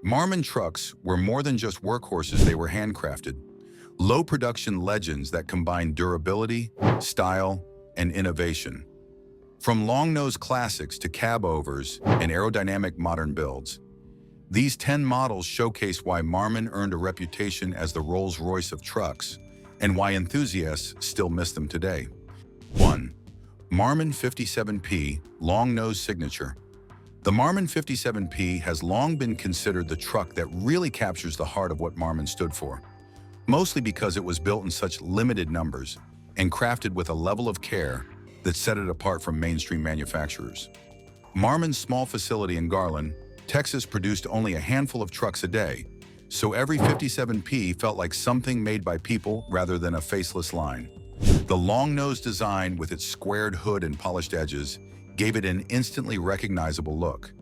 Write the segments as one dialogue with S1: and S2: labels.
S1: Marmon trucks were more than just workhorses, they were handcrafted. Low-production legends that combined durability, style, and innovation. From long-nose classics to cabovers and aerodynamic modern builds, these 10 models showcase why Marmon earned a reputation as the Rolls-Royce of trucks and why enthusiasts still miss them today. 1. Marmon 57P Long-Nose Signature. The Marmon 57P has long been considered the truck that really captures the heart of what Marmon stood for, mostly because it was built in such limited numbers and crafted with a level of care that set it apart from mainstream manufacturers. Marmon's small facility in Garland, Texas produced only a handful of trucks a day, so every 57P felt like something made by people rather than a faceless line. The long-nose design with its squared hood and polished edges gave it an instantly recognizable look.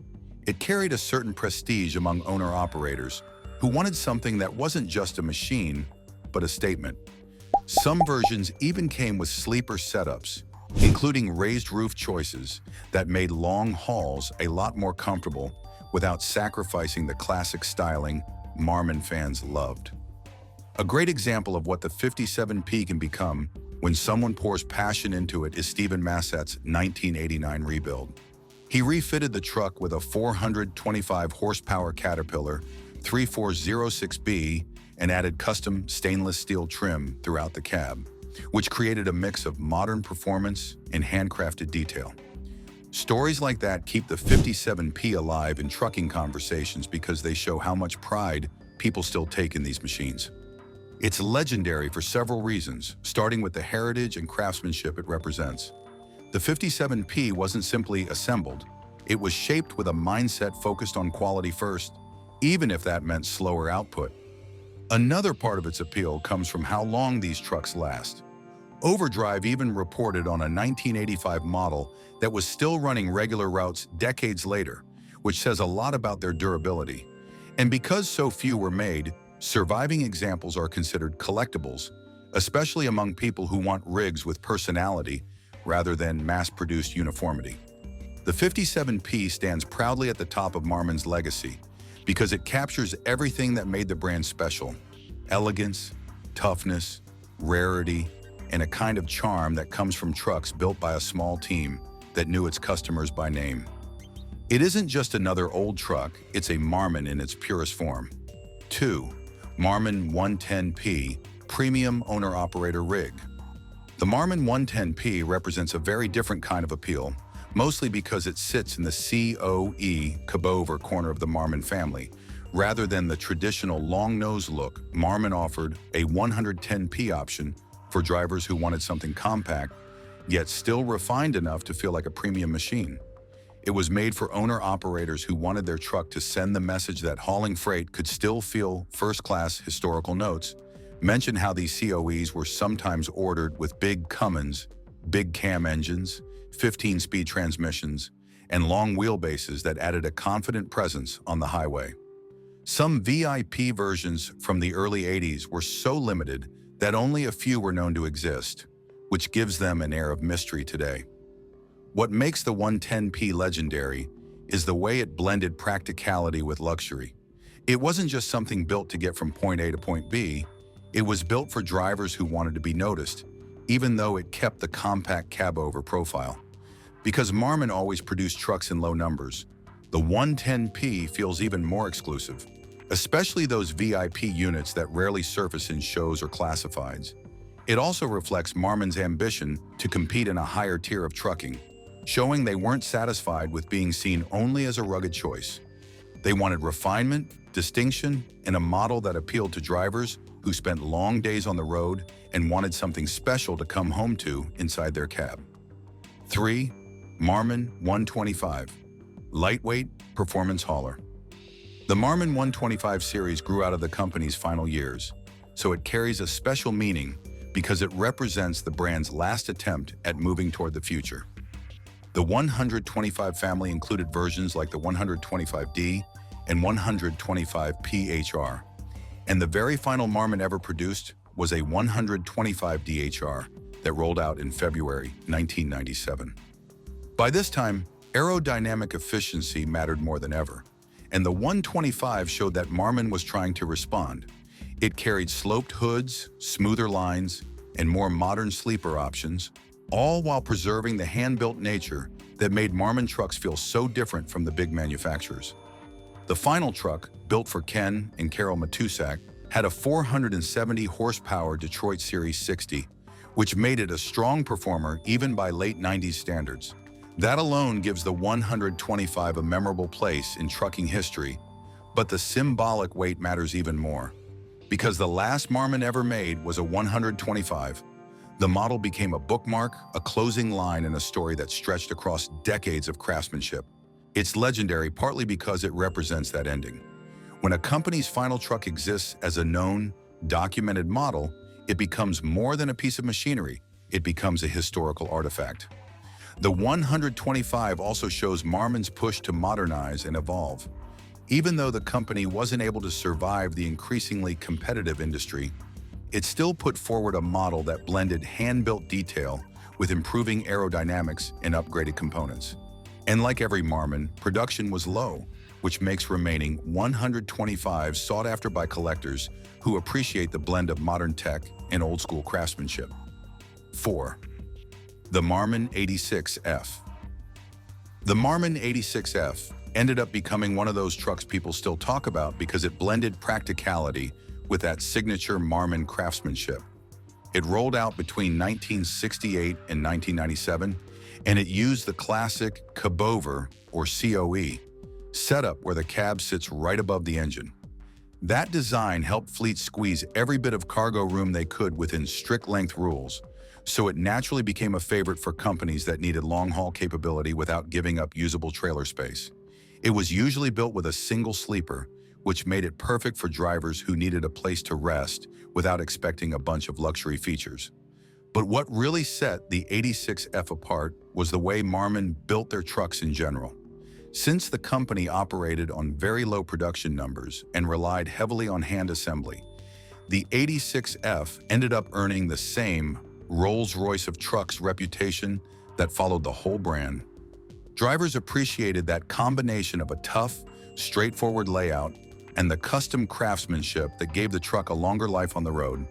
S1: It carried a certain prestige among owner-operators who wanted something that wasn't just a machine, but a statement. Some versions even came with sleeper setups, including raised roof choices that made long hauls a lot more comfortable without sacrificing the classic styling Marmon fans loved. A great example of what the 57P can become when someone pours passion into it is Stephen Masset's 1989 rebuild. He refitted the truck with a 425 horsepower Caterpillar 3406B and added custom stainless steel trim throughout the cab, which created a mix of modern performance and handcrafted detail. Stories like that keep the 57P alive in trucking conversations because they show how much pride people still take in these machines. It's legendary for several reasons, starting with the heritage and craftsmanship it represents. The 57P wasn't simply assembled, it was shaped with a mindset focused on quality first, even if that meant slower output. Another part of its appeal comes from how long these trucks last. Overdrive even reported on a 1985 model that was still running regular routes decades later, which says a lot about their durability. And because so few were made, surviving examples are considered collectibles, especially among people who want rigs with personality rather than mass-produced uniformity. The 57P stands proudly at the top of Marmon's legacy because it captures everything that made the brand special: elegance, toughness, rarity, and a kind of charm that comes from trucks built by a small team that knew its customers by name. It isn't just another old truck, it's a Marmon in its purest form. 2. Marmon 110P Premium Owner-Operator Rig. The Marmon 110P represents a very different kind of appeal, mostly because it sits in the COE cabover corner of the Marmon family. Rather than the traditional long-nose look, Marmon offered a 110P option for drivers who wanted something compact, yet still refined enough to feel like a premium machine. It was made for owner-operators who wanted their truck to send the message that hauling freight could still feel first-class. Historical notes mention how these COEs were sometimes ordered with big Cummins, big cam engines, 15-speed transmissions, and long wheelbases that added a confident presence on the highway. Some VIP versions from the early 80s were so limited that only a few were known to exist, which gives them an air of mystery today. What makes the 110P legendary is the way it blended practicality with luxury. It wasn't just something built to get from point A to point B, it was built for drivers who wanted to be noticed, even though it kept the compact cabover profile. Because Marmon always produced trucks in low numbers, the 110P feels even more exclusive, especially those VIP units that rarely surface in shows or classifieds. It also reflects Marmon's ambition to compete in a higher tier of trucking, showing they weren't satisfied with being seen only as a rugged choice. They wanted refinement, distinction, and a model that appealed to drivers who spent long days on the road and wanted something special to come home to inside their cab. 3. Marmon 125 Lightweight Performance Hauler. The Marmon 125 series grew out of the company's final years, so it carries a special meaning because it represents the brand's last attempt at moving toward the future. The 125 family included versions like the 125D and 125PHR, and the very final Marmon ever produced was a 125DHR that rolled out in February 1997. By this time, aerodynamic efficiency mattered more than ever, and the 125 showed that Marmon was trying to respond. It carried sloped hoods, smoother lines, and more modern sleeper options, all while preserving the hand-built nature that made Marmon trucks feel so different from the big manufacturers. The final truck, built for Ken and Carol Matusak, had a 470 horsepower Detroit Series 60, which made it a strong performer even by late 90s standards. That alone gives the 125 a memorable place in trucking history, but the symbolic weight matters even more. Because the last Marmon ever made was a 125, the model became a bookmark, a closing line in a story that stretched across decades of craftsmanship. It's legendary partly because it represents that ending. When a company's final truck exists as a known, documented model, it becomes more than a piece of machinery. It becomes a historical artifact. The 125 also shows Marmon's push to modernize and evolve. Even though the company wasn't able to survive the increasingly competitive industry, it still put forward a model that blended hand-built detail with improving aerodynamics and upgraded components. And like every Marmon, production was low, which makes remaining 125 sought after by collectors who appreciate the blend of modern tech and old-school craftsmanship. 4. The Marmon 86F. The Marmon 86F ended up becoming one of those trucks people still talk about because it blended practicality with that signature Marmon craftsmanship. It rolled out between 1968 and 1997, and it used the classic cabover, or COE, setup where the cab sits right above the engine. That design helped fleets squeeze every bit of cargo room they could within strict length rules, so it naturally became a favorite for companies that needed long-haul capability without giving up usable trailer space. It was usually built with a single sleeper, which made it perfect for drivers who needed a place to rest without expecting a bunch of luxury features. But what really set the 86F apart was the way Marmon built their trucks in general. Since the company operated on very low production numbers and relied heavily on hand assembly, the 86F ended up earning the same Rolls-Royce of trucks reputation that followed the whole brand. Drivers appreciated that combination of a tough, straightforward layout and the custom craftsmanship that gave the truck a longer life on the road.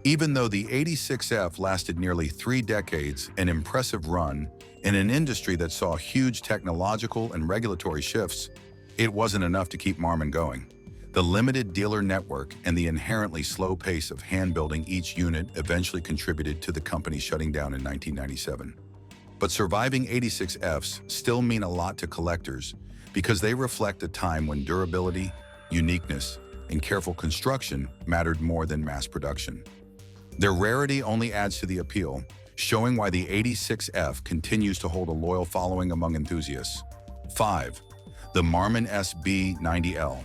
S1: Even though the 86F lasted nearly 3 decades, an impressive run, in an industry that saw huge technological and regulatory shifts, it wasn't enough to keep Marmon going. The limited dealer network and the inherently slow pace of hand-building each unit eventually contributed to the company shutting down in 1997. But surviving 86Fs still mean a lot to collectors because they reflect a time when durability, uniqueness, and careful construction mattered more than mass production. Their rarity only adds to the appeal, showing why the 86F continues to hold a loyal following among enthusiasts. 5. The Marmon SB90L.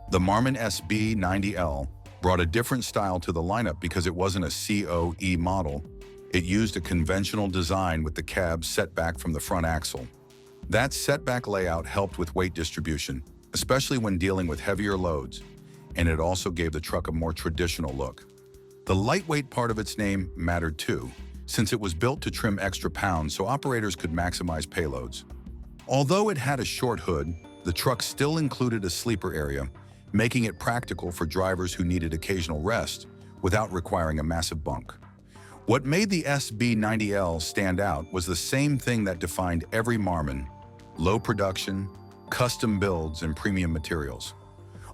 S1: The Marmon SB90L brought a different style to the lineup because it wasn't a COE model. It used a conventional design with the cab set back from the front axle. That setback layout helped with weight distribution, especially when dealing with heavier loads, and it also gave the truck a more traditional look. The lightweight part of its name mattered too, since it was built to trim extra pounds so operators could maximize payloads. Although it had a short hood, the truck still included a sleeper area, making it practical for drivers who needed occasional rest without requiring a massive bunk. What made the SB90L stand out was the same thing that defined every Marmon: low production, custom builds, and premium materials.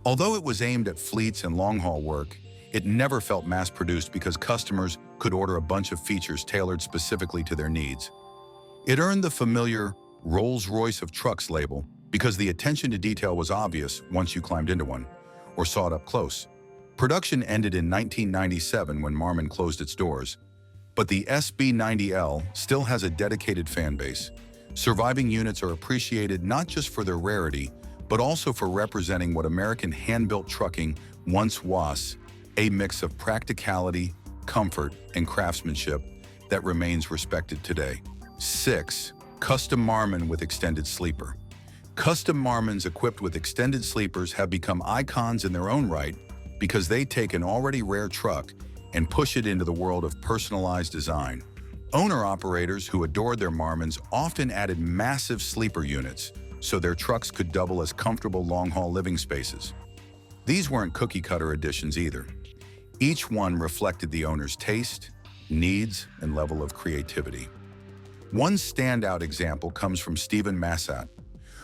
S1: Although it was aimed at fleets and long-haul work, it never felt mass-produced because customers could order a bunch of features tailored specifically to their needs. It earned the familiar Rolls-Royce of trucks label because the attention to detail was obvious once you climbed into one or saw it up close. Production ended in 1997 when Marmon closed its doors, but the SB90L still has a dedicated fan base. Surviving units are appreciated not just for their rarity, but also for representing what American hand-built trucking once was: a mix of practicality, comfort, and craftsmanship that remains respected today. 6. Custom Marmon with extended sleeper. Custom Marmons equipped with extended sleepers have become icons in their own right because they take an already rare truck and push it into the world of personalized design. Owner-operators who adored their Marmons often added massive sleeper units, so their trucks could double as comfortable long-haul living spaces. These weren't cookie-cutter editions either. Each one reflected the owner's taste, needs, and level of creativity. One standout example comes from Stephen Massat,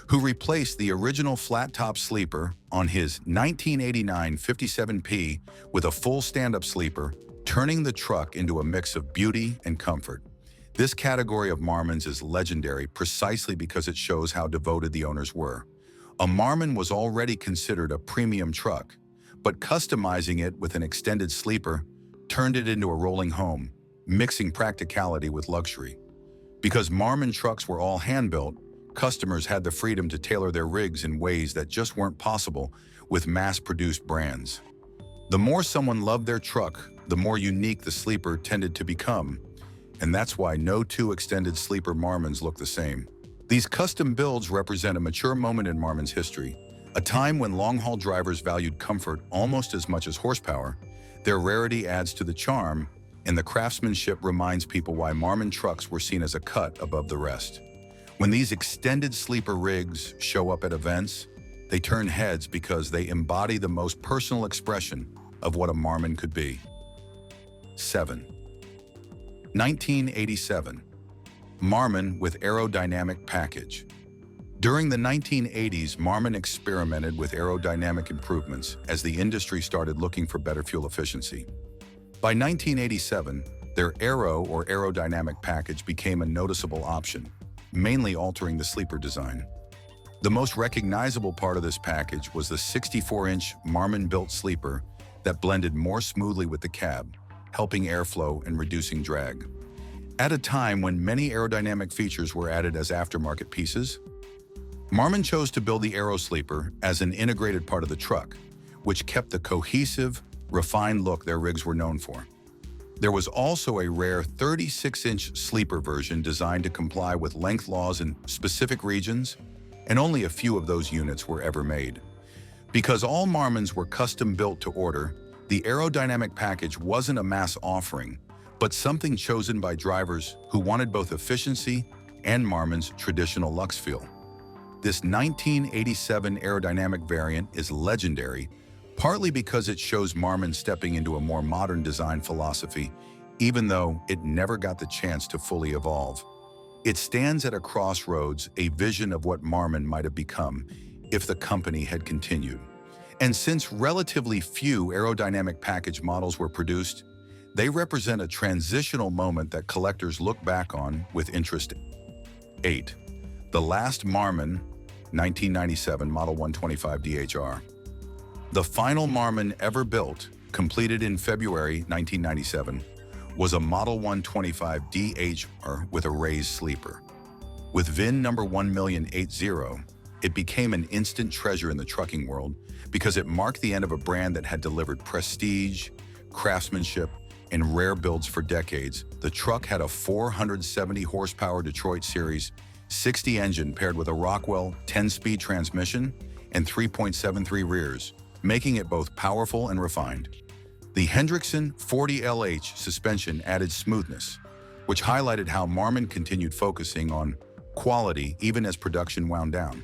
S1: who replaced the original flat-top sleeper on his 1989 57P with a full stand-up sleeper, turning the truck into a mix of beauty and comfort. This category of Marmons is legendary precisely because it shows how devoted the owners were. A Marmon was already considered a premium truck, but customizing it with an extended sleeper turned it into a rolling home, mixing practicality with luxury. Because Marmon trucks were all hand-built, customers had the freedom to tailor their rigs in ways that just weren't possible with mass-produced brands. The more someone loved their truck, the more unique the sleeper tended to become, and that's why no two extended sleeper Marmons look the same. These custom builds represent a mature moment in Marmon's history, a time when long-haul drivers valued comfort almost as much as horsepower. Their rarity adds to the charm, and the craftsmanship reminds people why Marmon trucks were seen as a cut above the rest. When these extended sleeper rigs show up at events, they turn heads because they embody the most personal expression of what a Marmon could be. 7. 1987. Marmon with aerodynamic package. During the 1980s, Marmon experimented with aerodynamic improvements as the industry started looking for better fuel efficiency. By 1987, their aero or aerodynamic package became a noticeable option, mainly altering the sleeper design. The most recognizable part of this package was the 64-inch Marmon-built sleeper that blended more smoothly with the cab, helping airflow and reducing drag. At a time when many aerodynamic features were added as aftermarket pieces, Marmon chose to build the Aero Sleeper as an integrated part of the truck, which kept the cohesive, refined look their rigs were known for. There was also a rare 36-inch sleeper version designed to comply with length laws in specific regions, and only a few of those units were ever made. Because all Marmons were custom-built to order, the aerodynamic package wasn't a mass offering, but something chosen by drivers who wanted both efficiency and Marmon's traditional luxe feel. This 1987 aerodynamic variant is legendary, partly because it shows Marmon stepping into a more modern design philosophy, even though it never got the chance to fully evolve. It stands at a crossroads, a vision of what Marmon might have become if the company had continued. And since relatively few aerodynamic package models were produced, they represent a transitional moment that collectors look back on with interest. 8. The last Marmon, 1997 Model 125 DHR. The final Marmon ever built, completed in February 1997, was a Model 125 DHR with a raised sleeper. With VIN number 10080, it became an instant treasure in the trucking world because it marked the end of a brand that had delivered prestige, craftsmanship, and rare builds for decades. The truck had a 470 horsepower Detroit Series 60 engine paired with a Rockwell 10-speed transmission and 3.73 rears, making it both powerful and refined. The Hendrickson 40LH suspension added smoothness, which highlighted how Marmon continued focusing on quality even as production wound down.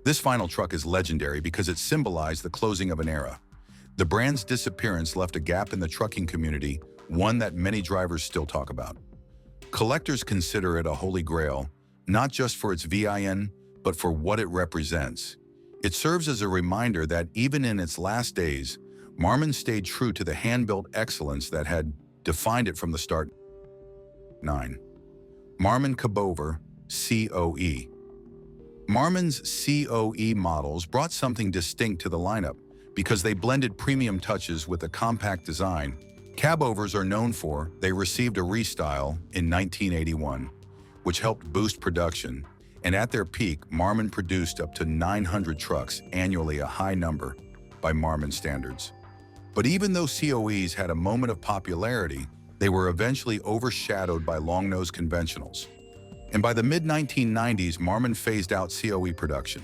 S1: This final truck is legendary because it symbolized the closing of an era. The brand's disappearance left a gap in the trucking community, one that many drivers still talk about. Collectors consider it a holy grail, not just for its VIN, but for what it represents. It serves as a reminder that even in its last days, Marmon stayed true to the hand-built excellence that had defined it from the start. 9. Marmon Cabover COE. Marmon's COE models brought something distinct to the lineup because they blended premium touches with a compact design. Cabovers are known for. They received a restyle in 1981, which helped boost production, and at their peak, Marmon produced up to 900 trucks annually, a high number by Marmon standards. But even though COEs had a moment of popularity, they were eventually overshadowed by long-nose conventionals. And by the mid-1990s, Marmon phased out COE production.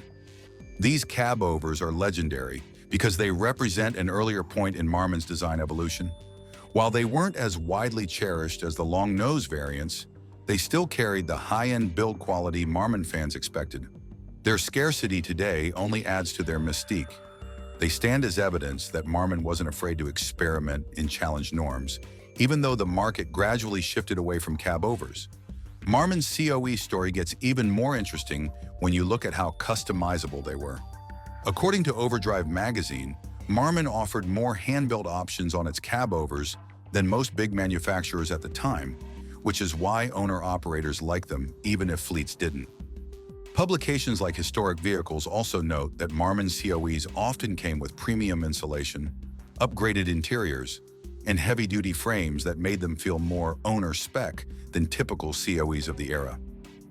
S1: These cabovers are legendary because they represent an earlier point in Marmon's design evolution. While they weren't as widely cherished as the long-nose variants, they still carried the high-end build quality Marmon fans expected. Their scarcity today only adds to their mystique. They stand as evidence that Marmon wasn't afraid to experiment and challenge norms, even though the market gradually shifted away from cabovers. Marmon's COE story gets even more interesting when you look at how customizable they were. According to Overdrive magazine, Marmon offered more hand-built options on its cabovers than most big manufacturers at the time, which is why owner-operators like them even if fleets didn't. Publications like Historic Vehicles also note that Marmon COEs often came with premium insulation, upgraded interiors, and heavy-duty frames that made them feel more owner-spec than typical COEs of the era.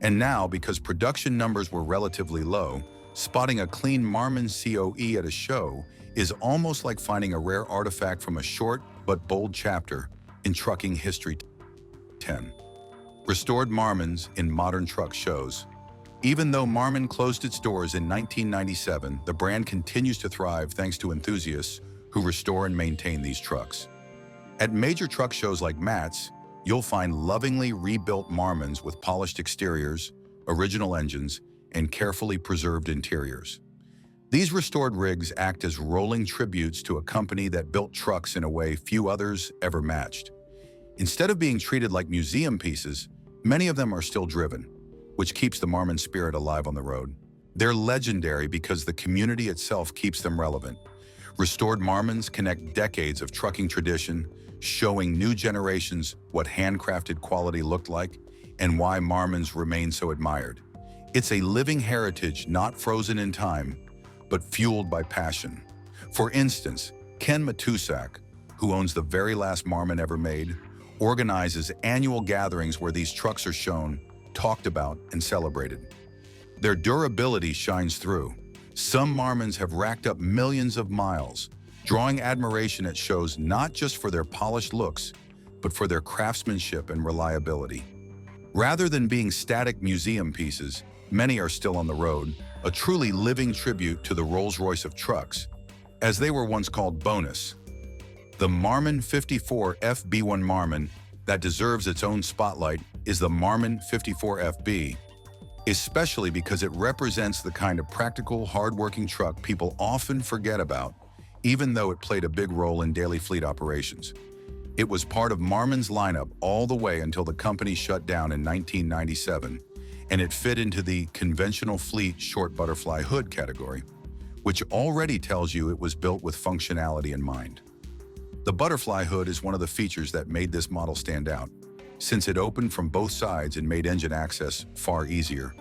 S1: And now, because production numbers were relatively low, spotting a clean Marmon COE at a show is almost like finding a rare artifact from a short but bold chapter in trucking history. 10. Restored Marmons in modern truck shows. Even though Marmon closed its doors in 1997, the brand continues to thrive thanks to enthusiasts who restore and maintain these trucks. At major truck shows like MATS, you'll find lovingly rebuilt Marmons with polished exteriors, original engines, and carefully preserved interiors. These restored rigs act as rolling tributes to a company that built trucks in a way few others ever matched. Instead of being treated like museum pieces, many of them are still driven, which keeps the Marmon spirit alive on the road. They're legendary because the community itself keeps them relevant. Restored Marmons connect decades of trucking tradition, showing new generations what handcrafted quality looked like and why Marmons remain so admired. It's a living heritage not frozen in time, but fueled by passion. For instance, Ken Matusak, who owns the very last Marmon ever made, organizes annual gatherings where these trucks are shown, talked about, and celebrated. Their durability shines through. Some Marmons have racked up millions of miles, drawing admiration at shows not just for their polished looks, but for their craftsmanship and reliability. Rather than being static museum pieces, many are still on the road, a truly living tribute to the Rolls-Royce of trucks, as they were once called bonus. The Marmon 54 FB1 Marmon that deserves its own spotlight is the Marmon 54 FB, especially because it represents the kind of practical, hard-working truck people often forget about, even though it played a big role in daily fleet operations. It was part of Marmon's lineup all the way until the company shut down in 1997, and it fit into the conventional fleet short butterfly hood category, which already tells you it was built with functionality in mind. The butterfly hood is one of the features that made this model stand out, since it opened from both sides and made engine access far easier,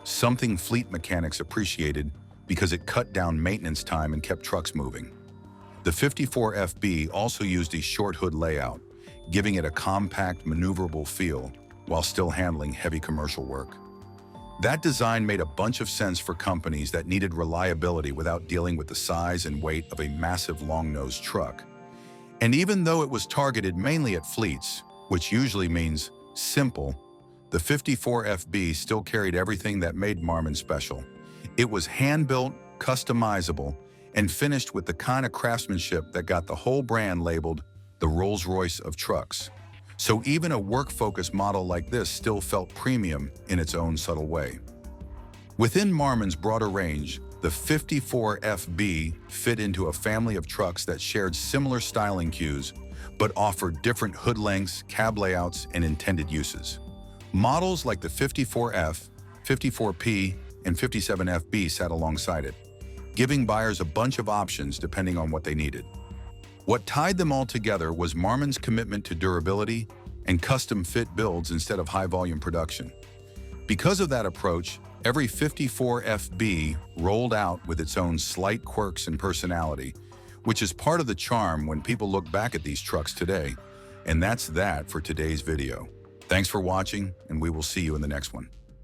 S1: something fleet mechanics appreciated because it cut down maintenance time and kept trucks moving. The 54 FB also used a short hood layout, giving it a compact, maneuverable feel while still handling heavy commercial work. That design made a bunch of sense for companies that needed reliability without dealing with the size and weight of a massive long-nosed truck. And even though it was targeted mainly at fleets, which usually means simple, the 54 FB still carried everything that made Marmon special. It was hand-built, customizable, and finished with the kind of craftsmanship that got the whole brand labeled the Rolls-Royce of trucks. So even a work-focused model like this still felt premium in its own subtle way. Within Marmon's broader range, the 54 FB fit into a family of trucks that shared similar styling cues, but offered different hood lengths, cab layouts, and intended uses. Models like the 54F, 54P, and 57FB sat alongside it, giving buyers a bunch of options depending on what they needed. What tied them all together was Marmon's commitment to durability and custom-fit builds instead of high-volume production. Because of that approach, every 54 FB rolled out with its own slight quirks and personality, which is part of the charm when people look back at these trucks today. And that's that for today's video. Thanks for watching, and we will see you in the next one.